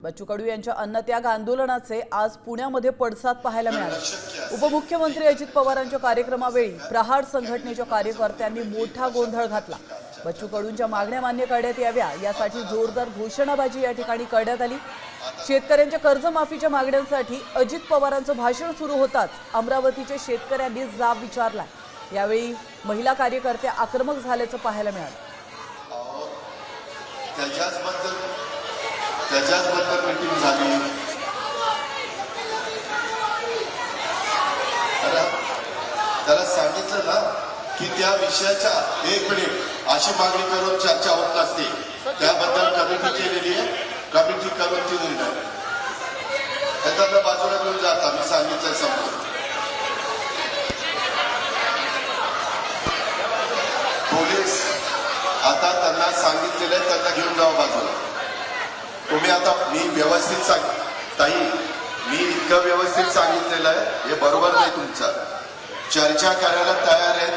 बच्चू कडू यांच्या अन्नत्याग आंदोलनाचे आज पुण्यामध्ये पडसाद पाहायला मिळाले। उपमुख्यमंत्री अजित पवारांच्या कार्यक्रमावेळी प्रहार संघटनेच्या कार्यकर्त्यांनी मोठा गोंधळ घातला। बच्चू कडूंच्या मागण्या मान्य करण्यात याव्या यासाठी जोरदार घोषणाबाजी या ठिकाणी करण्यात आली। शेतकऱ्यांच्या कर्जमाफीच्या मागण्यांसाठी अजित पवारांचं भाषण सुरू होताच अमरावतीच्या शेतकऱ्यांनी जाब विचारला। यावेळी महिला कार्यकर्ते आक्रमक झाल्याचं पाहायला मिळालं। त्याच्याबद्दल मीटिंग झाली। त्याला सांगितलं ना की त्या विषयाच्या एक मिनिट अशी मागणी करून चर्चा होत नसते, त्याबद्दल कमिटी केलेली आहे, कमिटी करून ती निर्णय त्याला बाजूला घेऊन जाता मी सांगितलं समजून। पोलीस आता त्यांना सांगितलेलं आहे, त्यांना घेऊन जावं बाजूला। तुम्ही आता मी व्यवस्थित सांग ताई, मी इतकं व्यवस्थित सांगितलेलं आहे, हे बरोबर नाही तुमचं। चर्चा करायला तयार आहे,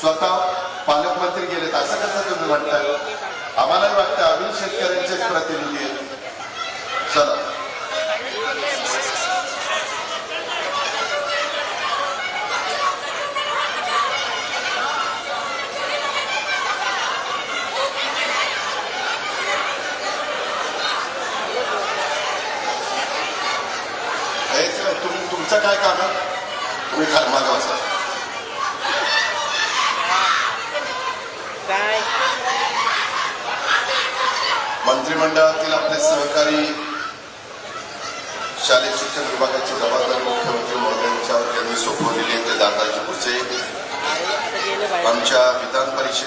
स्वतः पालकमंत्री गेलेत, असं कसं तुम्ही म्हणताय? आम्हालाही वाटतं आम्ही शेतकऱ्यांचे प्रतिनिधी आहेत। चला तुमचं काय काम आहे? तुम्ही खाली मागे बसा। मंत्रिमंडळातील आपले सहकारी शालेय शिक्षण विभागाची जबाबदारी मुख्यमंत्री महोदयांच्यावर त्यांनी सोपवलेली आहे, ते दादाजी भुसे आमच्या विधान परिषद